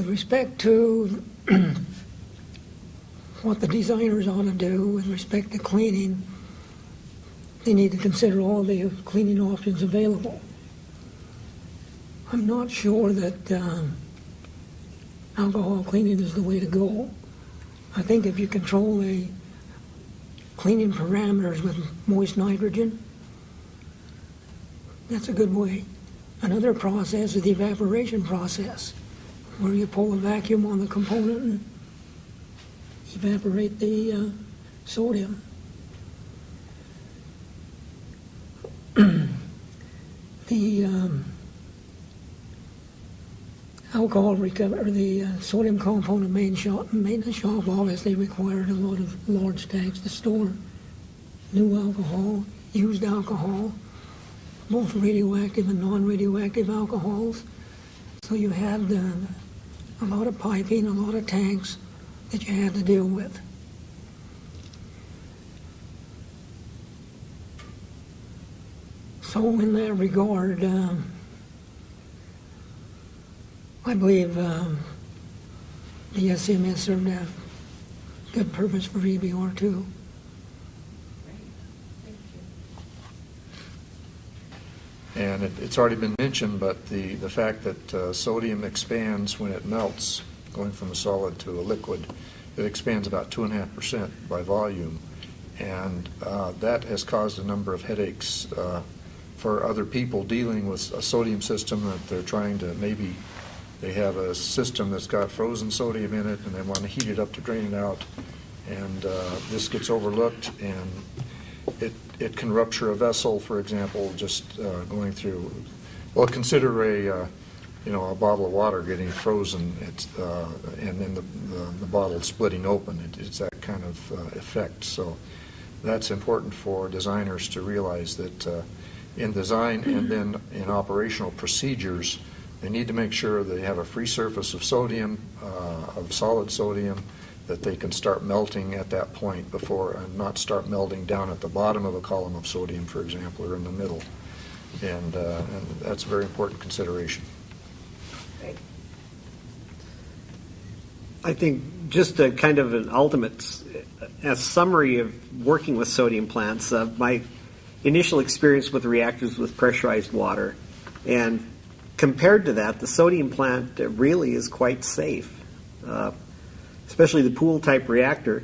With respect to what the designers ought to do with respect to cleaning, they need to consider all the cleaning options available. I'm not sure that alcohol cleaning is the way to go. I think if you control the cleaning parameters with moist nitrogen, that's a good way. Another process is the evaporation process, where you pull a vacuum on the component and evaporate the sodium. The alcohol recovery, or the sodium component maintenance shop obviously required a lot of large tanks to store new alcohol, used alcohol, both radioactive and non-radioactive alcohols. So you had a lot of piping, a lot of tanks that you had to deal with. So in that regard, I believe the SCMS served a good purpose for EBR-ll. And it's already been mentioned, but the fact that sodium expands when it melts, going from a solid to a liquid, it expands about 2.5% by volume. And that has caused a number of headaches for other people dealing with a sodium system that they're trying to, maybe they have a system that's got frozen sodium in it and they want to heat it up to drain it out. And this gets overlooked, and it can rupture a vessel, for example, just going through. Well, consider a bottle of water getting frozen, and then the bottle splitting open. It's that kind of effect. So that's important for designers to realize that in design and then in operational procedures, they need to make sure they have a free surface of sodium, of solid sodium, that they can start melting at that point before, and not start melting down at the bottom of a column of sodium, for example, or in the middle. And that's a very important consideration. Great. I think just a kind of an ultimate summary of working with sodium plants, my initial experience with reactors with pressurized water, and compared to that, the sodium plant really is quite safe. Especially the pool type reactor.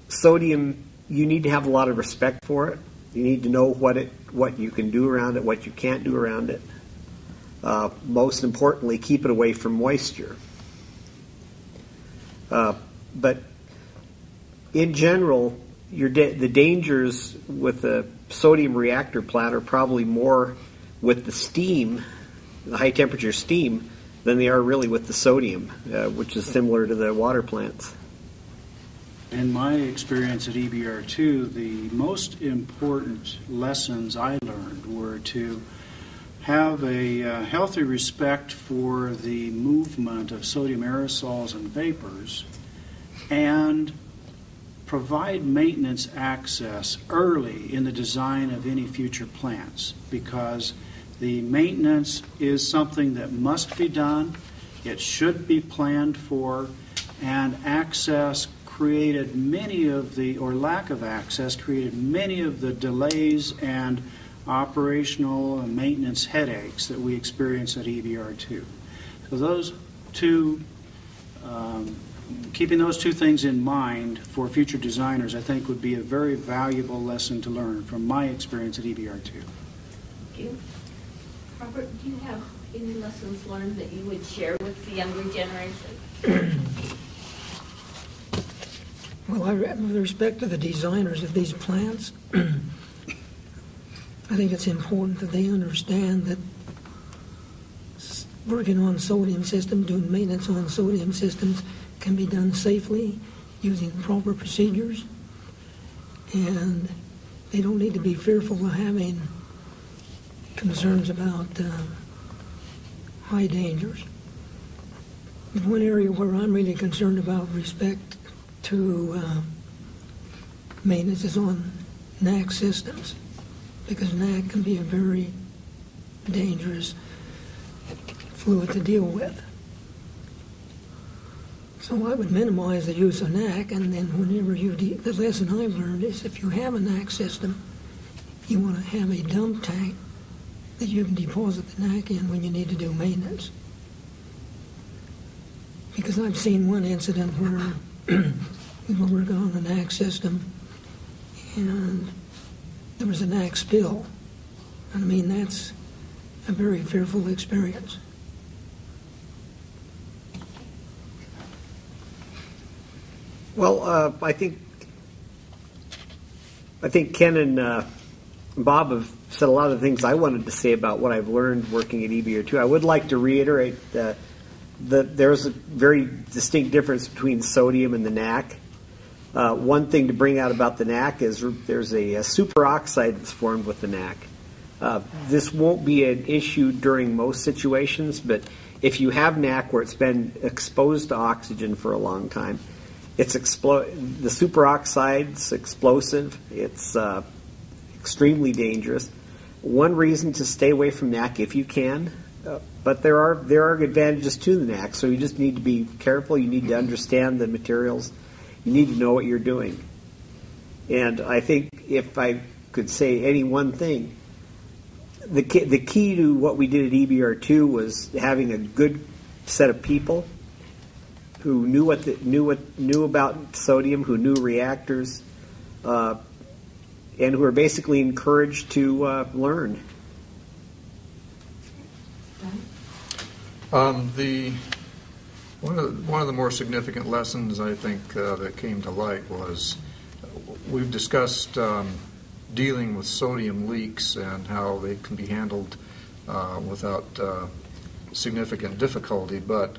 Sodium, you need to have a lot of respect for it. You need to know what you can do around it, what you can't do around it. Most importantly, keep it away from moisture. But in general, the dangers with the sodium reactor plant are probably more with the steam, the high temperature steam, than they are really with the sodium, which is similar to the water plants. In my experience at EBR-ll, the most important lessons I learned were to have a healthy respect for the movement of sodium aerosols and vapors, and provide maintenance access early in the design of any future plants, because the maintenance is something that must be done. It should be planned for, and access created many of the, or lack of access, created many of the delays and operational and maintenance headaches that we experience at EBR-ll. So those two, keeping those two things in mind for future designers, I think would be a very valuable lesson to learn from my experience at EBR-ll. Thank you. Robert, do you have any lessons learned that you would share with the younger generation? Well, with respect to the designers of these plants, I think it's important that they understand that working on sodium systems, doing maintenance on sodium systems, can be done safely using proper procedures, and they don't need to be fearful of having concerns about high dangers. One area where I'm really concerned about respect to maintenance is on NAC systems, because NAC can be a very dangerous fluid to deal with. So I would minimize the use of NAC, and then whenever the lesson I've learned is if you have a NAC system, you want to have a dump tank that you can deposit the NAC in when you need to do maintenance. Because I've seen one incident where we were working on a NAC system and there was a NAC spill. I mean, that's a very fearful experience. Well, I think Ken and Bob have said a lot of the things I wanted to say about what I've learned working at EBR-ll. I would like to reiterate that there's a very distinct difference between sodium and the NAC. One thing to bring out about the NAC is there's a superoxide that's formed with the NAC. This won't be an issue during most situations, but if you have NAC where it's been exposed to oxygen for a long time, the superoxide's explosive. It's extremely dangerous. One reason to stay away from NAC if you can, but there are advantages to the NAC, so you just need to be careful. You need to understand the materials. You need to know what you're doing. And I think if I could say any one thing, the key to what we did at EBR-ll was having a good set of people who knew about sodium, who knew reactors, and who are basically encouraged to learn. One of the more significant lessons I think that came to light was we've discussed dealing with sodium leaks and how they can be handled without significant difficulty, but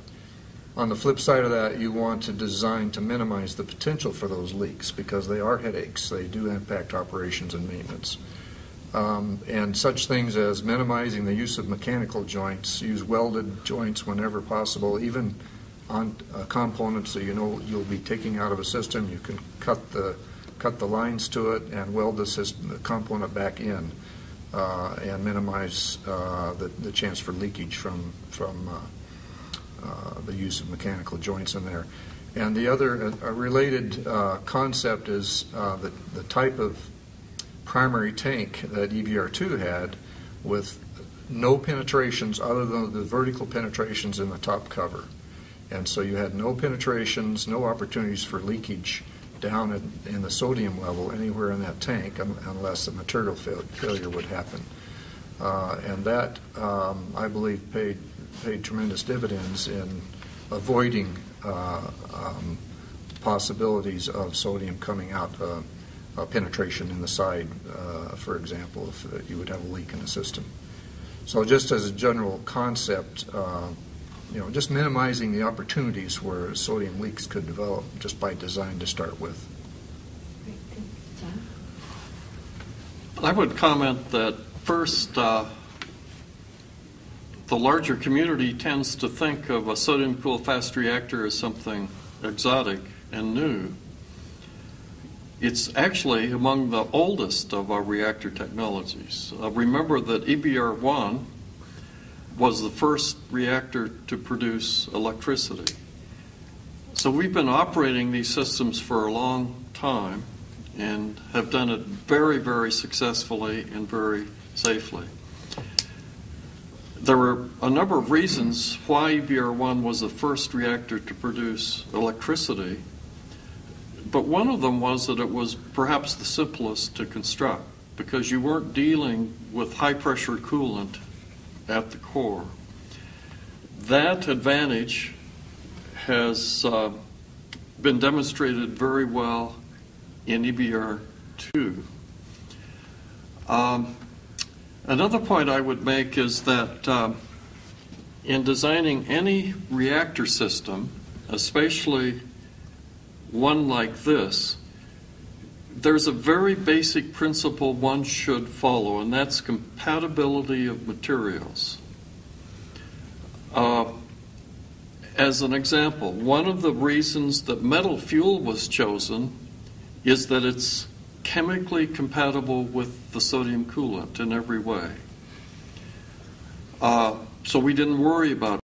on the flip side of that, you want to design to minimize the potential for those leaks because they are headaches. They do impact operations and maintenance. And such things as minimizing the use of mechanical joints, use welded joints whenever possible, even on components that you know you'll be taking out of a system. You can cut the lines to it and weld the component back in and minimize the chance for leakage from the use of mechanical joints in there. And the other related concept is the type of primary tank that EBR-ll had with no penetrations other than the vertical penetrations in the top cover. And so you had no penetrations, no opportunities for leakage down in the sodium level anywhere in that tank unless a material failure would happen. And that, I believe, paid tremendous dividends in avoiding possibilities of sodium coming out, penetration in the side, for example, if you would have a leak in the system. So just as a general concept, just minimizing the opportunities where sodium leaks could develop just by design to start with. I would comment that first, the larger community tends to think of a sodium-cooled fast reactor as something exotic and new. It's actually among the oldest of our reactor technologies. Remember that EBR-1 was the first reactor to produce electricity. So we've been operating these systems for a long time and have done it very, very successfully and very safely. There were a number of reasons why EBR-1 was the first reactor to produce electricity, but one of them was that it was perhaps the simplest to construct because you weren't dealing with high-pressure coolant at the core. That advantage has been demonstrated very well in EBR-ll. Another point I would make is that in designing any reactor system, especially one like this, there's a very basic principle one should follow, and that's compatibility of materials. As an example, one of the reasons that metal fuel was chosen is that it's chemically compatible with the sodium coolant in every way. So we didn't worry about